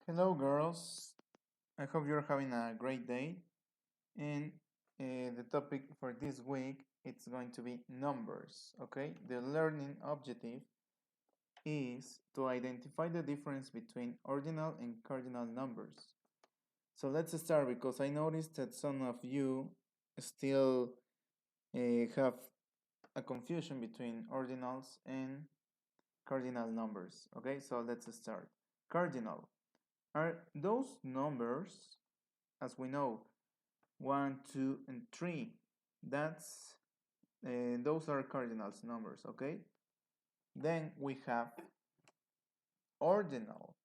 Hello, girls. I hope you're having a great day. And the topic for this week it's going to be numbers. Okay, the learning objective is to identify the difference between ordinal and cardinal numbers. So let's start because I noticed that some of you still have a confusion between ordinals and cardinal numbers. Okay, so let's start. Cardinal are those numbers, as we know, 1, 2, and 3. That's those are cardinals numbers, okay? Then we have ordinal.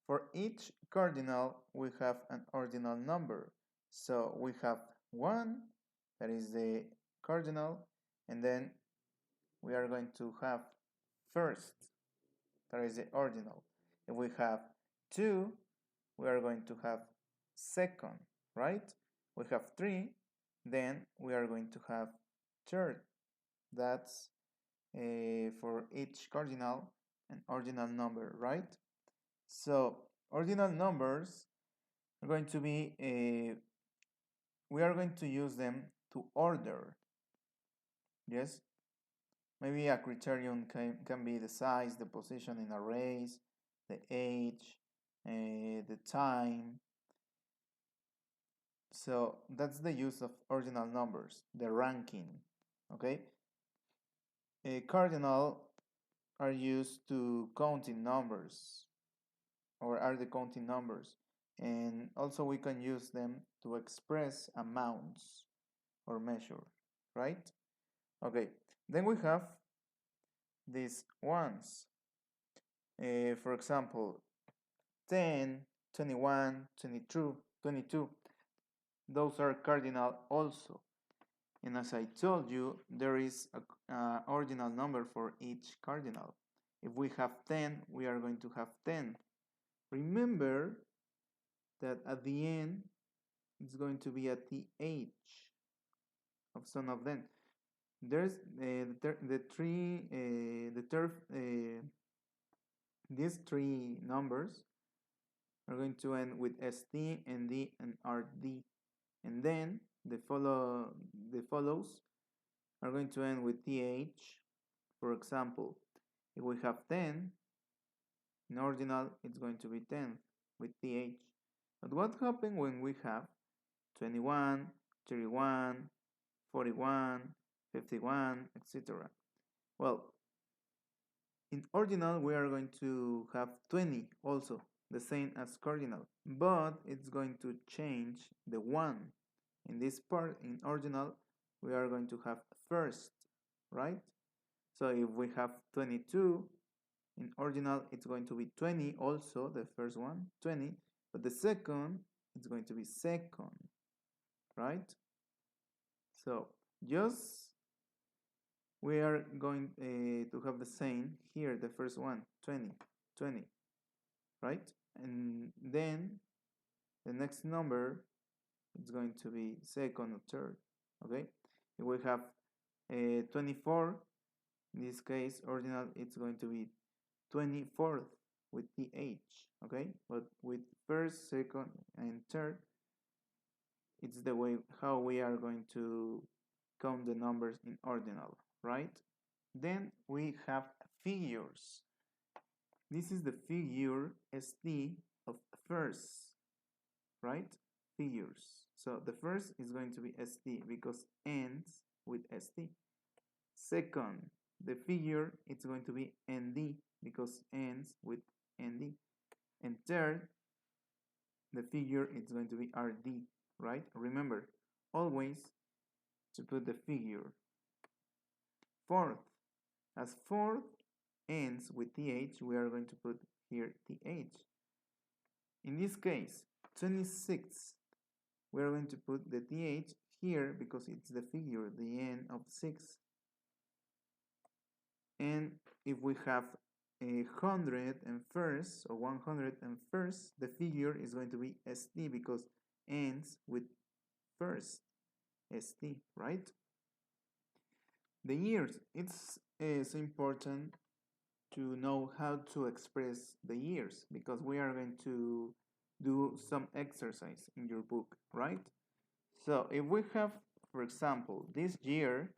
For each cardinal, we have an ordinal number. So we have 1, that is the cardinal, and then we are going to have first, that is the ordinal. If we have 2, we are going to have second, right? We have 3, then we are going to have third. That's for each cardinal an ordinal number, right? So ordinal numbers are going to be, we are going to use them to order. Yes, maybe a criterion can be the size, the position in arrays, the age, the time. So that's the use of ordinal numbers, the ranking, okay? A cardinal are used to counting numbers, or are the counting numbers, and also we can use them to express amounts or measure, right? Okay, then we have these ones. For example, 10, 21, 22, 22. Those are cardinal also. And as I told you, there is a ordinal number for each cardinal. If we have 10, we are going to have 10. Remember that at the end, it's going to be at the age of some of them. There's these three numbers are going to end with ST, ND, and RD, and then the follows are going to end with TH. For example, if we have 10 in ordinal, it's going to be 10 with TH. But what happens when we have 21, 31, 41, 51, etc.? Well, in ordinal, we are going to have 20 also, the same as cardinal, but it's going to change the 1. In this part, in ordinal, we are going to have first, right? So if we have 22, in ordinal, it's going to be 20 also, the first one, 20, but the second, it's going to be second, right? So just we are going to have the same here, the first one, 20, 20, right? And then the next number is going to be second or third, okay? If we have 24, in this case, ordinal, it's going to be 24th with TH, okay? But with first, second, and third, it's the way how we are going to count the numbers in ordinal, right? Then we have figures. This is the figure ST of first, right? Figures. So the first is going to be ST because ends with ST. Second, the figure it's going to be ND because ends with ND. And third, the figure it's going to be RD, right? Remember, always to put the figure. Fourth, as fourth ends with TH, we are going to put here TH. In this case, 26, we are going to put the TH here because it's the figure, the end of 6. And if we have 101st or 101st, the figure is going to be ST because ends with first, ST, right? The years, it's important to know how to express the years because we are going to do some exercise in your book, right? So if we have, for example, this year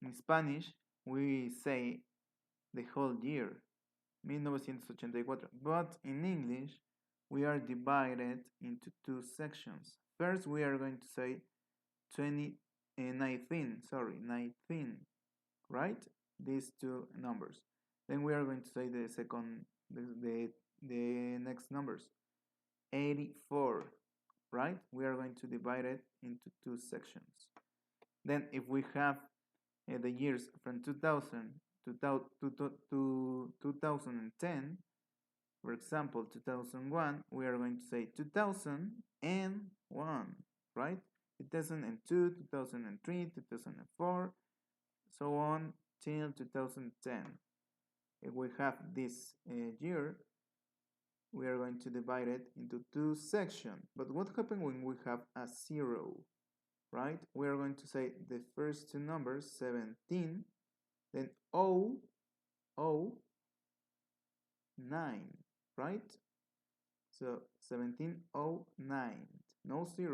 in Spanish, we say the whole year, 1984, but in English, we are divided into two sections. First, we are going to say 19, sorry, 19, right? These two numbers. Then we are going to say the second, the next numbers. 84, right? We are going to divide it into two sections. Then if we have the years from 2000 to 2010, for example, 2001, we are going to say 2001, right? 2002, 2003, 2004, so on till 2010. If we have this year, we are going to divide it into two sections. But what happens when we have a zero, right? We are going to say the first two numbers, 17, then 0, 0, 9, right? So 1709, no 09,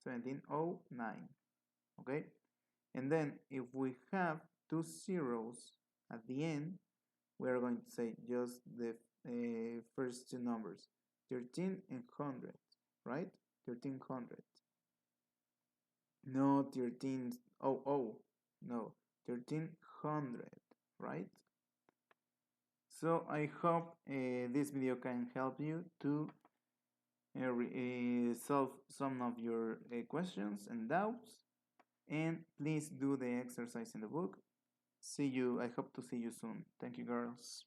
1709, okay? And then if we have two zeros at the end, we are going to say just the first two numbers, 13 and 100, right? 1300. No 1300, no, 1300, right? So I hope this video can help you to solve some of your questions and doubts. And please do the exercise in the book. See you. I hope to see you soon. Thank you, girls.